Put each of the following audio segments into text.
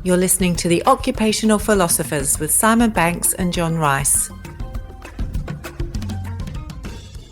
You're listening to the Occupational Philosophers with Simon Banks and John Rice.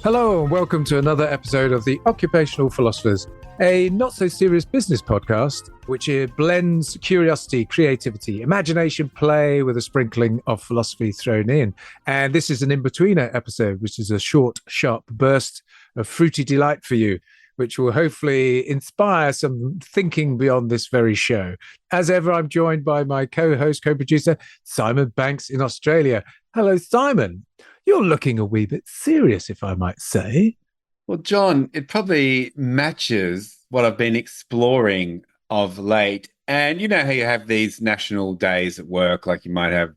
Hello and welcome to another episode of the Occupational Philosophers, a not-so-serious business podcast which blends curiosity, creativity, imagination, play with a sprinkling of philosophy thrown in. And this is an Inbetweener episode, which is a short, sharp burst of fruity delight for you, which will hopefully inspire some thinking beyond this very show. As ever, I'm joined by my co-host, co-producer, Simon Banks in Australia. Hello, Simon. You're looking a wee bit serious, if I might say. Well, John, it probably matches what I've been exploring of late. And you know how you have these national days at work, like you might have,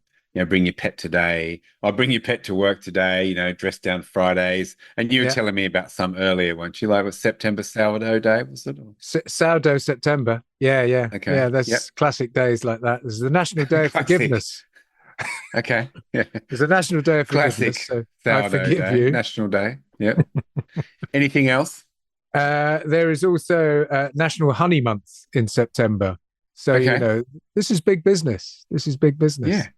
bring your pet today, or bring your pet to work today, dress down Fridays. And you were telling me about some earlier, weren't you? Like, was September Sourdough Day, was it? Sourdough September. Yeah. Okay. Yeah, there's classic days like that. There's the National Day of Forgiveness. Okay. Yeah. There's a National Day of Forgiveness. Classic So I Sourdough forgive Day, you. National Day. Yep. Anything else? There is also National Honey Month in September. So, this is big business. Yeah.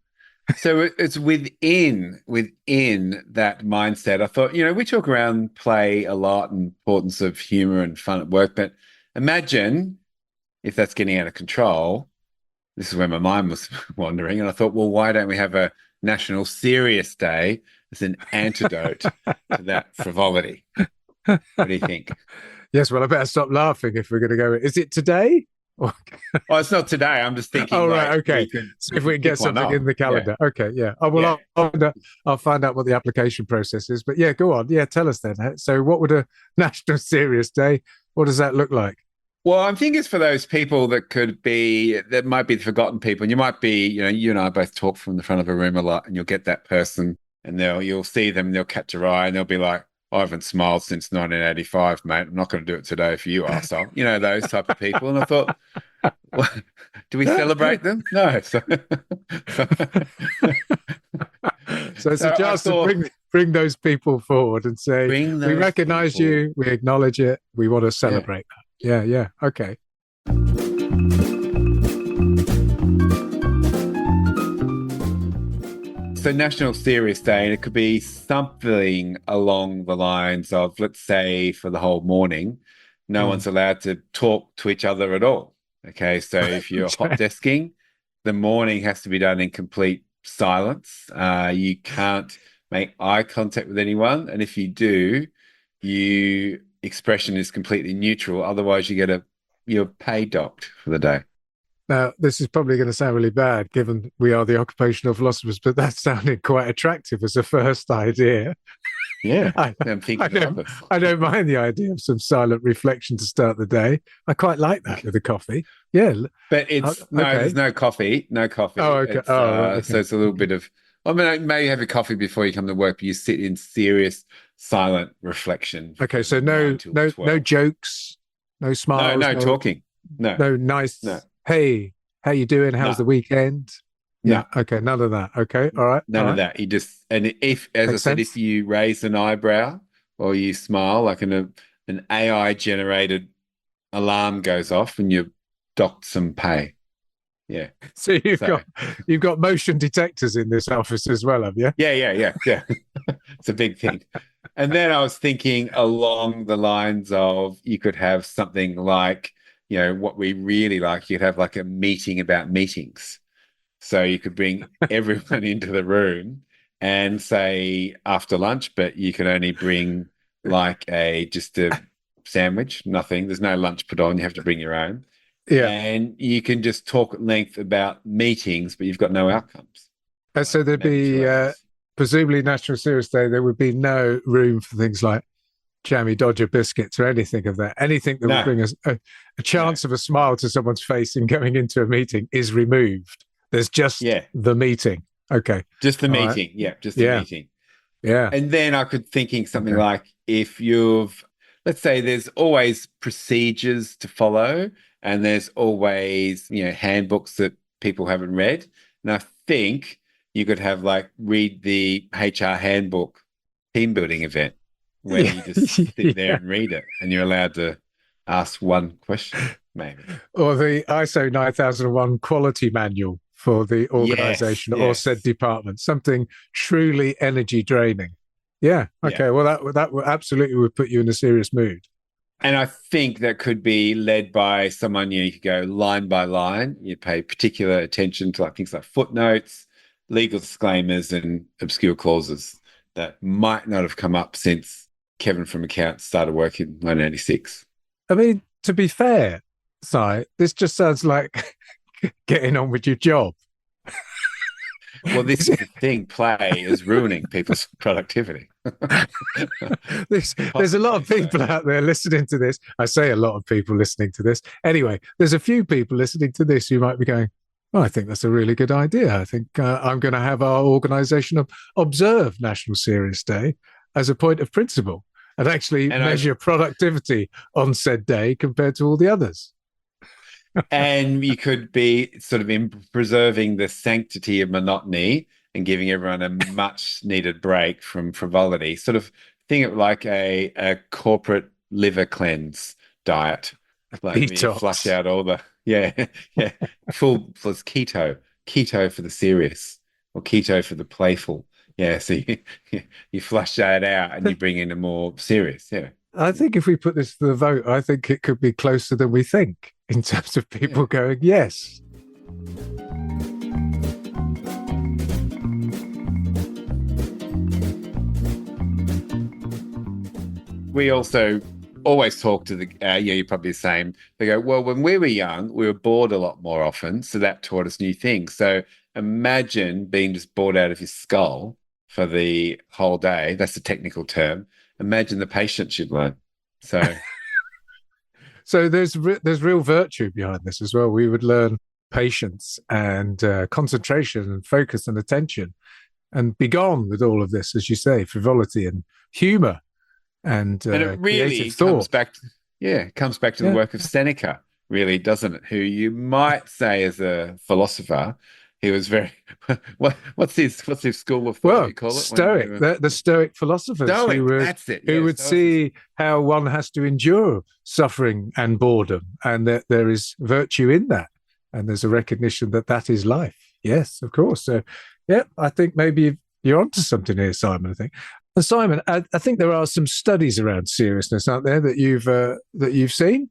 So it's within that mindset. I thought, we talk around play a lot and importance of humor and fun at work, but imagine if that's getting out of control. This is where my mind was wandering. And I thought, well, why don't we have a National Serious Day as an antidote to that frivolity? What do you think? Yes, well, I better stop laughing if we're going to go. Is it today? Oh, it's not today. I'm just thinking. Oh, right. Okay. So if we can get something in the calendar. Yeah. Okay. Yeah. Oh, well, yeah. I'll find out what the application process is. But yeah, go on. Yeah, tell us then. So what would a National Serious Day, what does that look like? Well, I'm thinking it's for those people that might be the forgotten people. And you might be, you and I both talk from the front of a room a lot, and you'll get that person and you'll see them, and they'll catch your eye and they'll be like, I haven't smiled since 1985, mate. I'm not going to do it today for you, arsehole. Those type of people. And I thought, well, do we celebrate them? No. So it's a chance to bring those people forward and say, we recognize you, we acknowledge it, we want to celebrate that. Yeah. Okay. So National Serious Day, and it could be something along the lines of, let's say, for the whole morning, no one's allowed to talk to each other at all. Okay, so if you're hot desking, the morning has to be done in complete silence. You can't make eye contact with anyone, and if you do, your expression is completely neutral. Otherwise, you're pay docked for the day. Now, this is probably going to sound really bad, given we are the occupational philosophers, but that sounded quite attractive as a first idea. Yeah, I don't mind the idea of some silent reflection to start the day. I quite like that with a coffee. Yeah, but there's no coffee. No coffee. Oh, okay. Okay. So it's a little bit of. I mean, maybe have a coffee before you come to work, but you sit in serious, silent reflection. Okay, so no jokes, no smiles, no talking, no nice. No. Hey, how you doing? How's the weekend? Yeah. No. Okay. None of that. Okay. All right. None of that. You just, and if, as I said, if you raise an eyebrow or you smile, like an AI generated alarm goes off and you're docked some pay. Yeah. So you've got motion detectors in this office as well, have you? Yeah. It's a big thing. And then I was thinking along the lines of, you could have something like, what we really like, you'd have like a meeting about meetings. So you could bring everyone into the room and say after lunch, but you can only bring like just a sandwich, nothing. There's no lunch put on. You have to bring your own. Yeah. And you can just talk at length about meetings, but you've got no outcomes. And so there'd be, presumably National Serious Day, there would be no room for things like jammy Dodger biscuits or anything of that. Anything that would bring us a chance of a smile to someone's face in going into a meeting is removed. There's just the meeting. Okay. Just the meeting. Right. Yeah. Just the meeting. Yeah. And then I could thinking something like, if let's say there's always procedures to follow and there's always, handbooks that people haven't read. And I think you could have read the HR handbook team building event where you just sit there and read it, and you're allowed to ask one question, maybe. Or the ISO 9001 quality manual for the Yes, organization or said yes. department, something truly energy draining. Yeah. Yeah. Okay. Well, that absolutely would put you in a serious mood. And I think that could be led by someone, you could go line by line. You pay particular attention to like things like footnotes, legal disclaimers, and obscure clauses that might not have come up since Kevin from accounts started working in 1986. I mean, to be fair, Si, this just sounds like getting on with your job. Well, this is the thing, play is ruining people's productivity. There's a lot of Possibly people so. out there listening to this. I say a lot of people listening to this. Anyway, there's a few people listening to this who might be going, oh, I think that's a really good idea. I think I'm going to have our organization observe National Serious Day as a point of principle and actually And I measure productivity on said day compared to all the others. and you could be sort of in preserving the sanctity of monotony and giving everyone a much needed break from frivolity. Sort of think of like a corporate liver cleanse diet, like where you flush Detox. out all the yeah full plus keto for the serious or keto for the playful. Yeah, so you flush that out and you bring in a more serious. Yeah. I think if we put this to the vote, I think it could be closer than we think in terms of people going, yes. We also always talk to the, you're probably the same. They go, well, when we were young, we were bored a lot more often. So that taught us new things. So imagine being just bored out of your skull for the whole day. That's the technical term. Imagine the patience you'd learn. So, So there's real virtue behind this as well. We would learn patience and concentration and focus and attention and be gone with all of this, as you say, frivolity and humor and and it really creative comes thought. back, comes back to the Yeah. work of Seneca, really, doesn't it? Who you might say as a philosopher, he was very, what's his school of thought Well, you call it when Stoic, you the Stoic philosophers Stoic, that's it. who Yeah, would Stoicism. see how one has to endure suffering and boredom, and that there is virtue in that, and there's a recognition that that is life. Yes, of course. So, yeah, I think maybe you're onto something here, Simon. I think. And Simon, I think there are some studies around seriousness, aren't there, that you've seen?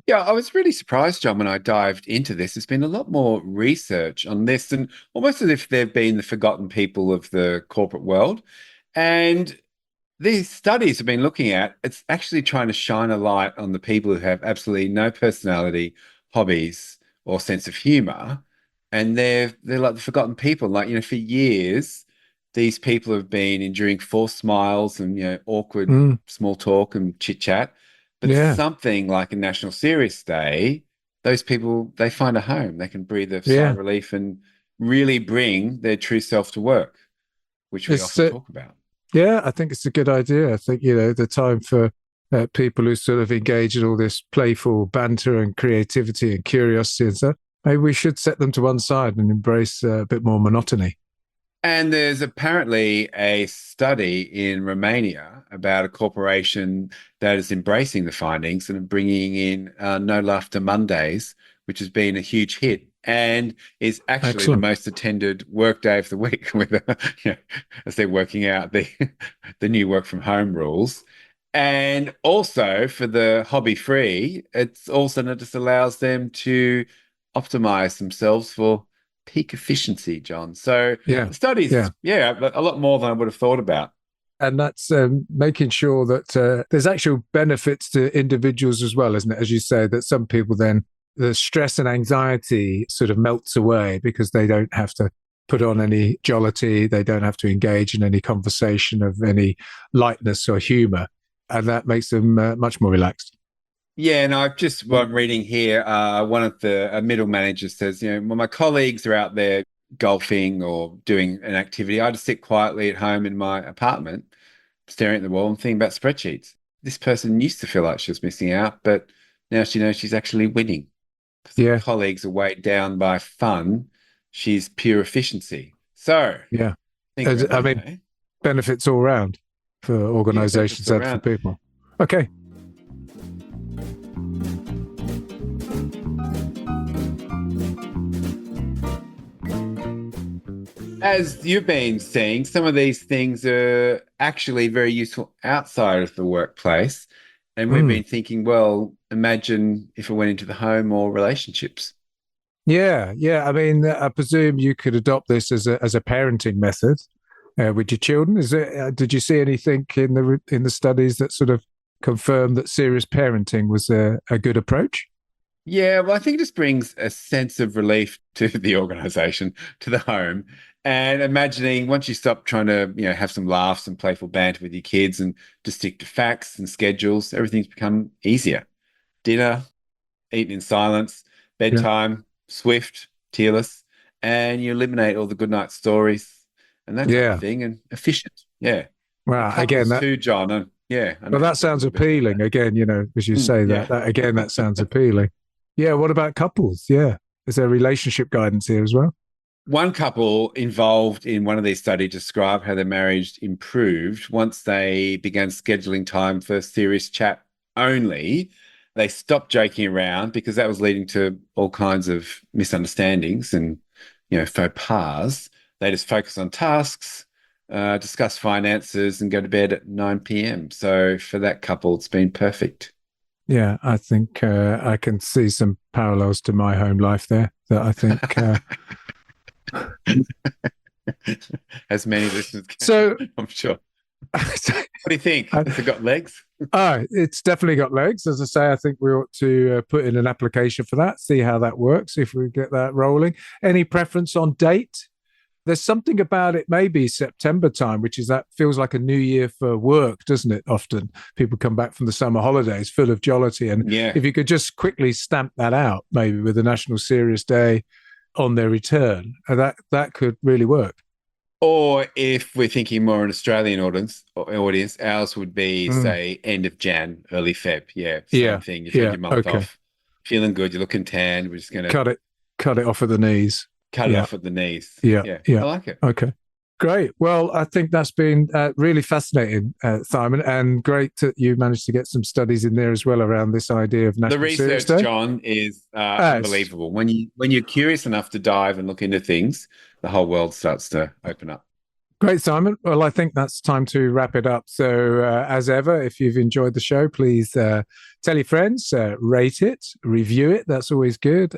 Yeah, I was really surprised, John, when I dived into this. There's been a lot more research on this, and almost as if they've been the forgotten people of the corporate world. And these studies have been looking at, it's actually trying to shine a light on the people who have absolutely no personality, hobbies, or sense of humor. And they're like the forgotten people. Like, for years, these people have been enduring forced smiles and, awkward Mm, small talk and chit chat. But yeah, something like a National Serious Day, those people, they find a home. They can breathe a sigh yeah. of relief and really bring their true self to work, which we It's often talk about. Yeah, I think it's a good idea. I think, the time for people who sort of engage in all this playful banter and creativity and curiosity and stuff, maybe we should set them to one side and embrace a bit more monotony. And there's apparently a study in Romania about a corporation that is embracing the findings and bringing in No Laughter Mondays, which has been a huge hit and is actually the Excellent. most attended work day of the week with, as they're working out the new work from home rules. And also for the hobby free, it's also that just allows them to optimize themselves for peak efficiency, John. So Yeah. the studies, Yeah. a lot more than I would have thought about. And that's making sure that there's actual benefits to individuals as well, isn't it? As you say, that some people then, the stress and anxiety sort of melts away because they don't have to put on any jollity. They don't have to engage in any conversation of any lightness or humor. And that makes them much more relaxed. Yeah, and what I'm reading here, one of the middle managers says, when my colleagues are out there golfing or doing an activity, I just sit quietly at home in my apartment, staring at the wall and thinking about spreadsheets. This person used to feel like she was missing out, but now she knows she's actually winning. Because Yeah. colleagues are weighed down by fun. She's pure efficiency. So Yeah. think about I that, mean, eh? benefits all round for Yeah, benefits organizations all and for around. people. Okay. As you've been seeing, some of these things are actually very useful outside of the workplace. And we've been thinking, well, imagine if it went into the home or relationships. Yeah, yeah. I mean, I presume you could adopt this as a parenting method with your children. Is it? Did you see anything in the studies that sort of confirmed that serious parenting was a good approach? Yeah, well, I think it just brings a sense of relief to the organization, to the home. And imagining once you stop trying to, have some laughs and playful banter with your kids and just stick to facts and schedules, everything's become easier. Dinner, eaten in silence, Yeah, bedtime, swift, tearless, and you eliminate all the good night stories and that type of yeah. thing, and efficient. Yeah. And Well, again, couples too, John. And yeah, I know well, you that feel a sounds little bit about appealing. Again, as you that. say Yeah. that again, that sounds appealing. Yeah. What about couples? Yeah. Is there relationship guidance here as well? One couple involved in one of these studies described how their marriage improved once they began scheduling time for serious chat only. They stopped joking around because that was leading to all kinds of misunderstandings and, faux pas. They just focus on tasks, discuss finances, and go to bed at 9 p.m. So for that couple, it's been perfect. Yeah, I think I can see some parallels to my home life there. That I think. As many listeners can, So, I'm sure. so What do you think? I, Has it got legs? it's definitely got legs. As I say, I think we ought to put in an application for that, see how that works, if we get that rolling. Any preference on date? There's something about it, maybe September time, which is that feels like a new year for work, doesn't it? Often people come back from the summer holidays full of jollity. And Yeah. if you could just quickly stamp that out, maybe with a National Serious Day on their return, that could really work. Or if we're thinking more an Australian audience, ours would be, Mm. say, end of Jan, early Feb. Yeah, same Yeah. thing. You've had Yeah. your month Okay. off, feeling good, you're looking tan. We're just going to Cut it off at the knees. cut it Yeah. off at the knees. Yeah. Yeah, I Yeah. like it. Okay. Great. Well, I think that's been really fascinating, Simon, and great that you managed to get some studies in there as well around this idea of The National Serious research, Day. John, is It's unbelievable. When you're curious enough to dive and look into things, the whole world starts to open up. great, Simon. Well, I think that's time to wrap it up. So, as ever, if you've enjoyed the show, please tell your friends, rate it, review it. That's always good.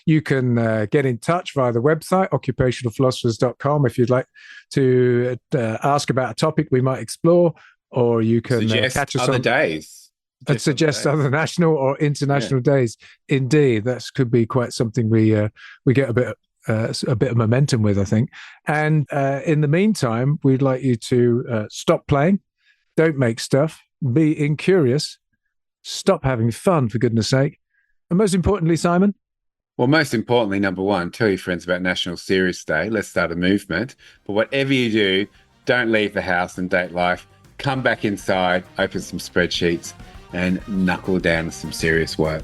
You can get in touch via the website, occupationalphilosophers.com, if you'd like to ask about a topic we might explore, or you can Suggest catch us other on days. and suggest other national or international days. Indeed, that could be quite something we get a bit of momentum with, I think. And in the meantime, we'd like you to stop playing, don't make stuff, be incurious, stop having fun, for goodness sake. And most importantly, Simon. Well, most importantly, number one, tell your friends about National Serious Day. Let's start a movement. But whatever you do, don't leave the house and date life. Come back inside, open some spreadsheets, and knuckle down to some serious work.